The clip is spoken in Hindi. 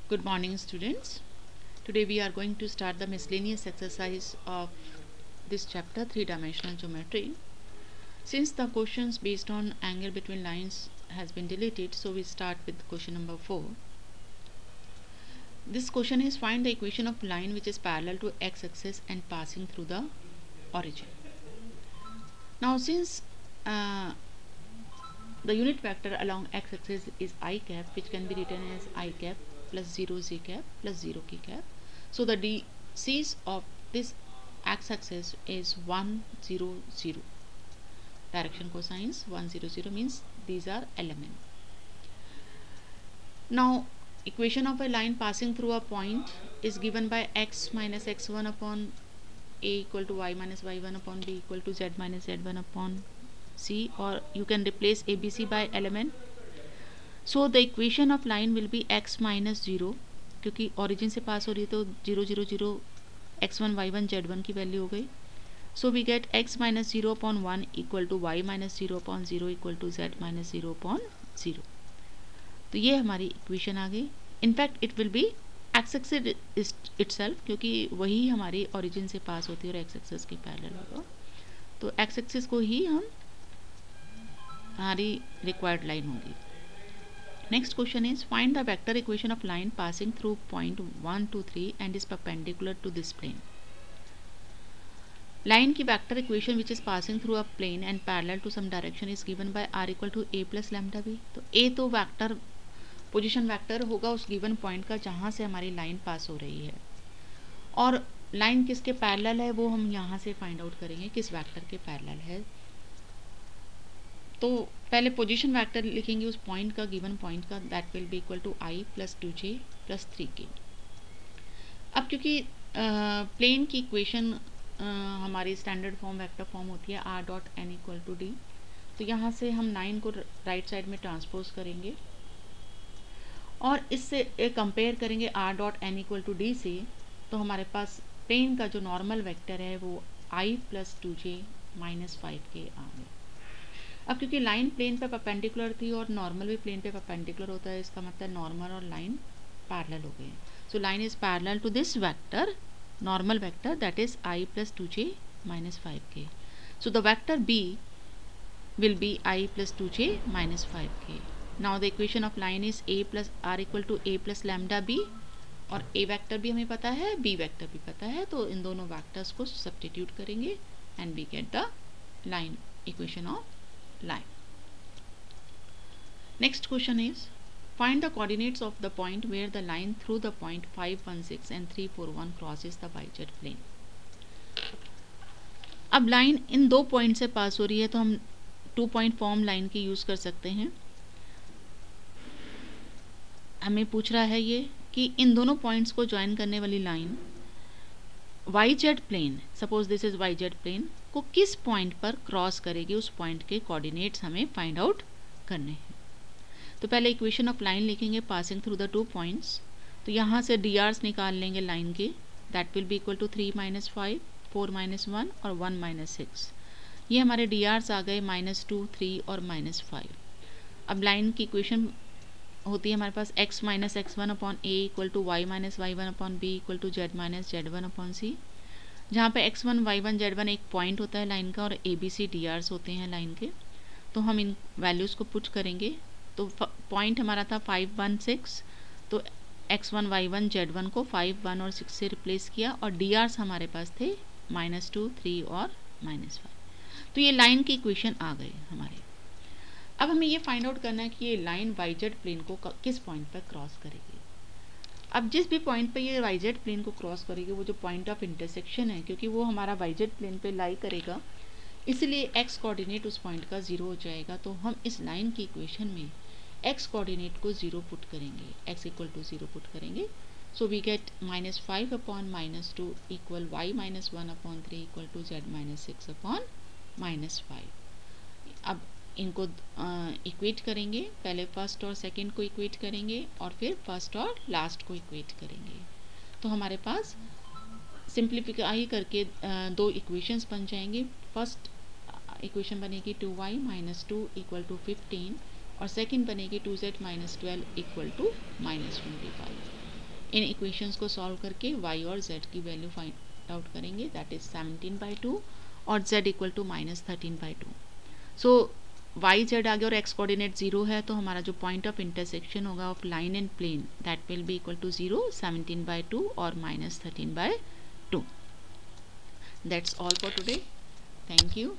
Good morning, students. Today we are going to start the miscellaneous exercise of this chapter, three-dimensional geometry. Since the questions based on angle between lines has been deleted, so we start with question number 4. This question is find the equation of line which is parallel to x-axis and passing through the origin. Now, since the unit vector along x-axis is I cap, which can be written as I cap plus 0 z cap plus 0 k cap. So the DCs of this x-axis is 1 0 0. Direction cosines 1 0 0 means these are element. Now equation of a line passing through a point is given by x minus x1 upon a equal to y minus y1 upon b equal to z minus z1 upon c, or you can replace ABC by element. So the equation of line will be x minus 0, क्योंकि origin से पास हो रही है तो 0 0 0 x1 y1 z1 की वैल्यू हो गई. So we get x minus 0 upon 1 equal to y minus 0 upon 0 equal to z minus 0 upon 0. तो ये हमारी इक्वेशन आ गई. In fact it will be x axis itself, क्योंकि वही हमारी ओरिजिन से पास होती है और एक्स एक्सिस के पैरेलल होगा. तो एक्स एक्सिस को ही हम हमारी रिक्वायर्ड लाइन होगी. Next question is find the vector equation of line passing through point 1 2 3 and is perpendicular to this plane. Line की vector equation which is passing through a plane and parallel to some direction is given by r equal to a plus lambda b. तो a तो वेक्टर पोजीशन वेक्टर होगा उस गिवन पॉइंट का जहाँ से हमारी लाइन पास हो रही है, और लाइन किसके पैरेलल है वो हम यहाँ से फाइंड आउट करेंगे किस वेक्टर के पैरेलल है. तो पहले पोजीशन वेक्टर लिखेंगे उस पॉइंट का, गिवन पॉइंट का, that will be equal to i plus 2j plus 3k. अब क्योंकि प्लेन की इक्वेशन हमारी स्टैंडर्ड फॉर्म वेक्टर फॉर्म होती है r dot n equal to d, तो यहाँ से हम 9 को राइट साइड में ट्रांसपोज करेंगे और इससे कंपेयर करेंगे r dot n equal to d से. तो हमारे पास प्लेन का जो नॉर्मल वेक्टर है वो i plus 2j minus 5k आ गया. अब क्योंकि लाइन प्लेन पे परपेंडिकुलर थी और नॉर्मल भी प्लेन पे परपेंडिकुलर होता है, इसका मतलब नॉर्मल और लाइन पैरेलल हो गए. So line is parallel to this vector, normal vector, that is I plus 2j minus 5k. So the vector B will be I plus 2j minus 5k. Now the equation of line is a plus r equal to a plus lambda b, और a वेक्टर भी हमें पता है, b वेक्टर भी पता है, तो इन दोनों वेक्टर्स को सब्स्टिट्यूट करेंगे and we get the line equation of line. Next question is find the coordinates of the point where the line through the point 516 and 341 crosses the yz plane. अब लाइन इन दो पॉइंट से पास हो रही है तो हम 2 पॉइंट फॉर्म लाइन की यूज़ कर सकते हैं. हमें पूछ रहा है ये कि इन दोनों पॉइंट्स को ज्वाइन करने वाली line yz plane, suppose this is yz plane, को किस पॉइंट पर क्रॉस करेगी, उस पॉइंट के कोऑर्डिनेट्स हमें फाइंड आउट करने हैं. तो पहले इक्वेशन ऑफ लाइन लिखेंगे पासिंग थ्रू द 2 पॉइंट्स. तो यहाँ से drs निकाल लेंगे लाइन के, that will be equal to 3 minus 5 4 minus 1 और 1 माइनस 6. ये हमारे drs आ गए -2 3 और -5. अब लाइन की इक्वेशन होती है हमारे पास x minus x1 upon a equal to y minus y1 upon b equal to z minus z1 upon c, जहाँ पे x1 y1 z1 एक पॉइंट होता है लाइन का और abc drs होते हैं लाइन के. तो हम इन वैल्यूज़ को पुट करेंगे. तो पॉइंट हमारा था 5 1 6, तो x1 y1 z1 को 5 1 और 6 से रिप्लेस किया और drs हमारे पास थे -2 3 और -5. तो ये लाइन की इक्वेशन आ गई हमारे. अब हमें ये फाइंड आउट करना है कि ये लाइन yz प्लेन को किस पॉइंट पर क्रॉस करेगी. अब जिस भी पॉइंट पे ये yz प्लेन को क्रॉस करेगी वो जो पॉइंट ऑफ इंटरसेक्शन है, क्योंकि वो हमारा yz प्लेन पे लाई करेगा, इसलिए x कोऑर्डिनेट उस पॉइंट का 0 हो जाएगा. तो हम इस लाइन की इक्वेशन में x कोऑर्डिनेट को 0 पुट करेंगे, x इक्वल टू 0 पुट करेंगे. So we get -5 upon -2 equal y minus 1 upon 3 equal to z minus 6 upon -5. अब इनको इक्वेट करेंगे, पहले फर्स्ट और सेकंड को इक्वेट करेंगे और फिर फर्स्ट और लास्ट को इक्वेट करेंगे. तो हमारे पास सिंप्लीफाई करके 2 इक्वेशंस बन जाएंगे. फर्स्ट इक्वेशन बनेगी 2y माइनस 2 इक्वल टू 15 और सेकंड बनेगी 2z माइनस 12 इक्वल टू -25. इन इक्वेशंस को सॉल्व करके y और z की वैल्यू फाइंड आउट करेंगे, दैट इज 17/2 और z equal to -13/2। So y z आ गया और x कोऑर्डिनेट 0 है, तो हमारा जो पॉइंट ऑफ इंटरसेक्शन होगा of line and plane that will be equal to 0, 17/2 और -13/2। That's all for today, thank you.